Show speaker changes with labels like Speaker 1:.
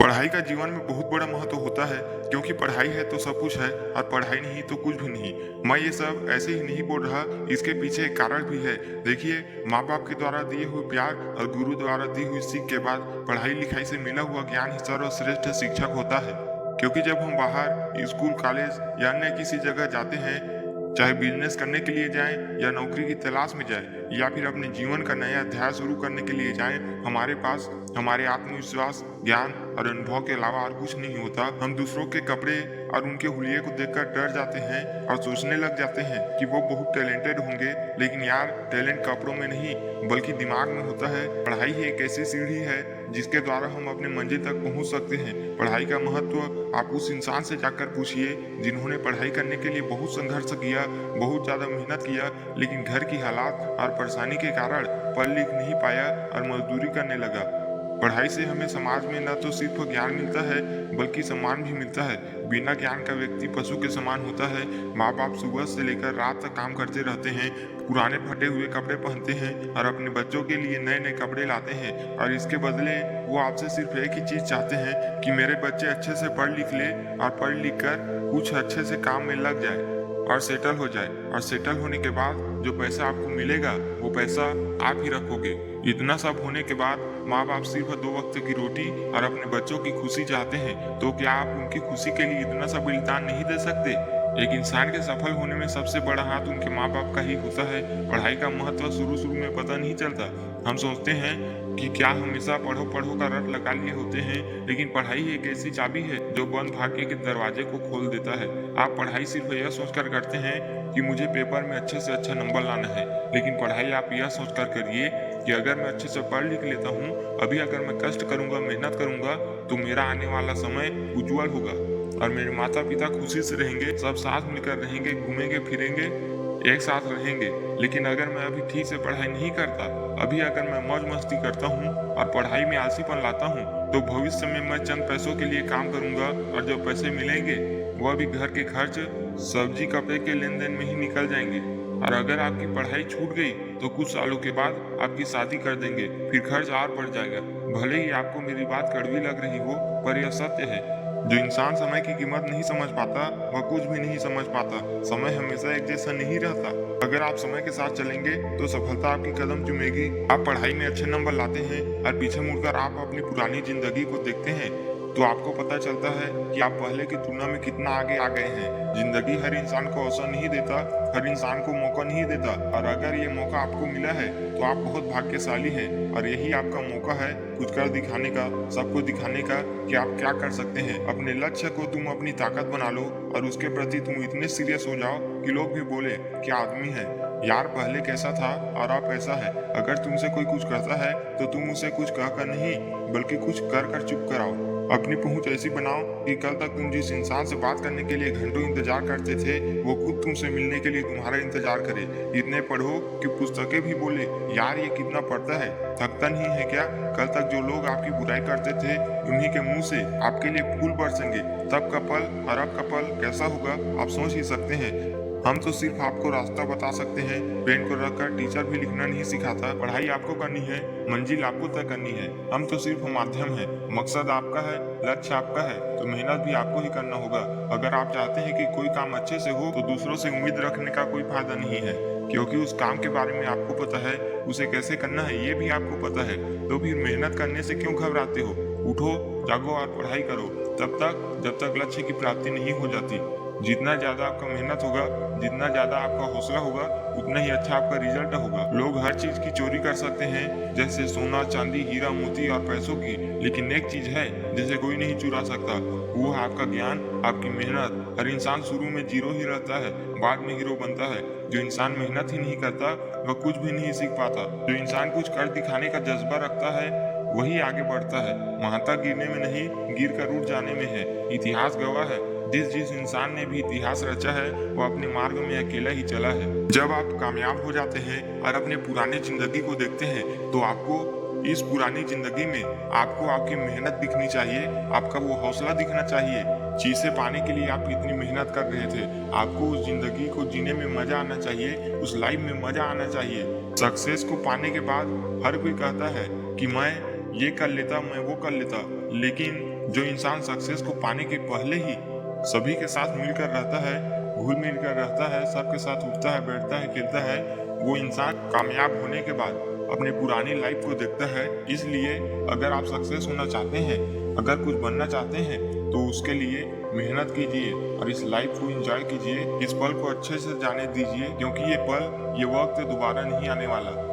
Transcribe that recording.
Speaker 1: पढ़ाई का जीवन में बहुत बड़ा महत्व होता है क्योंकि पढ़ाई है तो सब कुछ है और पढ़ाई नहीं तो कुछ भी नहीं। मैं ये सब ऐसे ही नहीं बोल रहा, इसके पीछे एक कारण भी है। देखिए, माँ बाप के द्वारा दिए हुए प्यार और गुरु द्वारा दी हुई सीख के बाद पढ़ाई लिखाई से मिला हुआ ज्ञान ही सर्वश्रेष्ठ शिक्षक होता है। क्योंकि जब हम बाहर स्कूल, कॉलेज या अन्य किसी जगह जाते हैं, चाहे बिजनेस करने के लिए जाएं या नौकरी की तलाश में जाएं या फिर अपने जीवन का नया अध्याय शुरू करने के लिए जाएं, हमारे पास हमारे आत्मविश्वास, ज्ञान और अनुभव के अलावा और कुछ नहीं होता। हम दूसरों के कपड़े और उनके हुलिये को देखकर डर जाते हैं और सोचने लग जाते हैं कि वो बहुत टैलेंटेड होंगे, लेकिन यार, टैलेंट कपड़ों में नहीं बल्कि दिमाग में होता है। पढ़ाई ही एक ऐसी सीढ़ी है जिसके द्वारा हम अपने मंजिल तक पहुंच सकते हैं। पढ़ाई का महत्व आप उस इंसान से जाकर पूछिए जिन्होंने पढ़ाई करने के लिए बहुत संघर्ष किया, बहुत ज्यादा मेहनत किया, लेकिन घर की हालात और परेशानी के कारण पढ़ लिख नहीं पाया और मजदूरी करने लगा। पढ़ाई से हमें समाज में न तो सिर्फ ज्ञान मिलता है बल्कि सम्मान भी मिलता है। बिना ज्ञान का व्यक्ति पशु के समान होता है। माँ बाप सुबह से लेकर रात तक काम करते रहते हैं, पुराने फटे हुए कपड़े पहनते हैं और अपने बच्चों के लिए नए नए कपड़े लाते हैं, और इसके बदले वो आपसे सिर्फ एक ही चीज चाहते हैं कि मेरे बच्चे अच्छे से पढ़ लिख ले और पढ़ लिख कर कुछ अच्छे से काम में लग जाए और सेटल हो जाए। और सेटल होने के बाद जो पैसा आपको मिलेगा वो पैसा आप ही रखोगे। इतना सब होने के बाद माँ बाप सिर्फ 2 वक्त की रोटी और अपने बच्चों की खुशी चाहते हैं, तो क्या आप उनकी खुशी के लिए इतना सा बलिदान नहीं दे सकते? एक इंसान के सफल होने में सबसे बड़ा हाथ उनके माँ बाप का ही होता है। पढ़ाई का महत्व शुरू में पता नहीं चलता। हम सोचते हैं कि क्या हमेशा पढ़ो पढ़ो का रट लगा लिए होते हैं, लेकिन पढ़ाई एक ऐसी चाबी है जो बंद भाग्य के दरवाजे को खोल देता है। आप पढ़ाई सिर्फ यह सोचकर करते हैं कि मुझे पेपर में अच्छे से अच्छा नंबर लाना है, लेकिन पढ़ाई आप यह सोचकर करिए कि अगर मैं अच्छे से पढ़ लिख लेता हूँ, अभी अगर मैं कष्ट करूंगा, मेहनत करूंगा, तो मेरा आने वाला समय उज्जवल होगा और मेरे माता पिता खुशी से रहेंगे, सब साथ मिलकर रहेंगे, घूमेंगे फिरेंगे, एक साथ रहेंगे। लेकिन अगर मैं अभी ठीक से पढ़ाई नहीं करता, अभी अगर मैं मौज मस्ती करता हूँ और पढ़ाई में आलसीपन लाता हूँ, तो भविष्य में मैं चंद पैसों के लिए काम करूंगा और जो पैसे मिलेंगे वह भी घर के खर्च, सब्जी, कपड़े के लेन देन में ही निकल जाएंगे। और अगर आपकी पढ़ाई छूट गई तो कुछ सालों के बाद आपकी शादी कर देंगे, फिर खर्च और बढ़ जाएगा। भले ही आपको मेरी बात कड़वी लग रही हो, पर यह सत्य है। जो इंसान समय की कीमत नहीं समझ पाता वह कुछ भी नहीं समझ पाता। समय हमेशा एक जैसा नहीं रहता। अगर आप समय के साथ चलेंगे तो सफलता आपकी कदम चूमेगी। आप पढ़ाई में अच्छे नंबर लाते हैं और पीछे मुड़कर आप अपनी पुरानी जिंदगी को देखते हैं तो आपको पता चलता है कि आप पहले की तुलना में कितना आगे आ गए हैं। जिंदगी हर इंसान को अवसर नहीं देता, हर इंसान को मौका नहीं देता, और अगर ये मौका आपको मिला है तो आप बहुत भाग्यशाली हैं। और यही आपका मौका है कुछ कर दिखाने का, सबको दिखाने का कि आप क्या कर सकते हैं। अपने लक्ष्य को तुम अपनी ताकत बना लो और उसके प्रति तुम इतने सीरियस हो जाओ कि लोग भी बोले क्या आदमी है यार, पहले कैसा था और अब ऐसा है। अगर तुमसे कोई कुछ करता है तो तुम उसे कुछ कहकर नहीं बल्कि कुछ कर कर चुप कराओ। अपनी पहुंच ऐसी बनाओ कि कल तक तुम जिस इंसान से बात करने के लिए घंटों इंतजार करते थे, वो खुद तुमसे मिलने के लिए तुम्हारा इंतजार करे। इतने पढ़ो कि पुस्तकें भी बोले यार ये कितना पढ़ता है, थकता नहीं है क्या? कल तक जो लोग आपकी बुराई करते थे उन्हीं के मुंह से आपके लिए फूल बरसेंगे। तब का पल और अब का पल कैसा होगा आप सोच ही सकते हैं। हम तो सिर्फ आपको रास्ता बता सकते हैं, पेन को रखकर टीचर भी लिखना नहीं सिखाता। पढ़ाई आपको करनी है, मंजिल आपको तय करनी है, हम तो सिर्फ माध्यम है। मकसद आपका है, लक्ष्य आपका है, तो मेहनत भी आपको ही करना होगा। अगर आप चाहते हैं कि कोई काम अच्छे से हो तो दूसरों से उम्मीद रखने का कोई फायदा नहीं है, क्योंकि उस काम के बारे में आपको पता है, उसे कैसे करना है ये भी आपको पता है। तो फिर मेहनत करने से क्यों घबराते हो? उठो, जागो और पढ़ाई करो तब तक जब तक लक्ष्य की प्राप्ति नहीं हो जाती। जितना ज्यादा आपका मेहनत होगा, जितना ज्यादा आपका हौसला होगा, उतना ही अच्छा आपका रिजल्ट होगा। लोग हर चीज की चोरी कर सकते हैं, जैसे सोना, चांदी, हीरा, मोती और पैसों की, लेकिन एक चीज है जिसे कोई नहीं चुरा सकता, वो है आपका ज्ञान, आपकी मेहनत। हर इंसान शुरू में जीरो ही रहता है, बाद में हीरो बनता है। जो इंसान मेहनत ही नहीं करता वह कुछ भी नहीं सीख पाता। जो इंसान कुछ कर दिखाने का जज्बा रखता है वही आगे बढ़ता है। महानता गिरने में नहीं, गिर कर उठ जाने में है। इतिहास गवाह है, जिस इंसान ने भी इतिहास रचा है वो अपने मार्ग में अकेला ही चला है। जब आप कामयाब हो जाते हैं और अपने पुरानी जिंदगी को देखते हैं तो आपको इस पुरानी जिंदगी में आपको आपकी मेहनत दिखनी चाहिए, आपका वो हौसला दिखना चाहिए। चीजें पाने के लिए आप इतनी मेहनत कर रहे थे, आपको उस जिंदगी को जीने में मजा आना चाहिए, उस लाइफ में मजा आना चाहिए। सक्सेस को पाने के बाद हर कोई कहता है कि मैं ये कर लेता, मैं वो कर लेता, लेकिन जो इंसान सक्सेस को पाने के पहले ही सभी के साथ मिलकर रहता है, घुल मिल कर रहता है, सबके साथ उठता है, बैठता है, खेलता है, वो इंसान कामयाब होने के बाद अपने पुरानी लाइफ को देखता है। इसलिए अगर आप सक्सेस होना चाहते हैं, अगर कुछ बनना चाहते हैं, तो उसके लिए मेहनत कीजिए और इस लाइफ को एंजॉय कीजिए। इस पल को अच्छे से जाने दीजिए, क्योंकि ये पल, ये वक्त दोबारा नहीं आने वाला।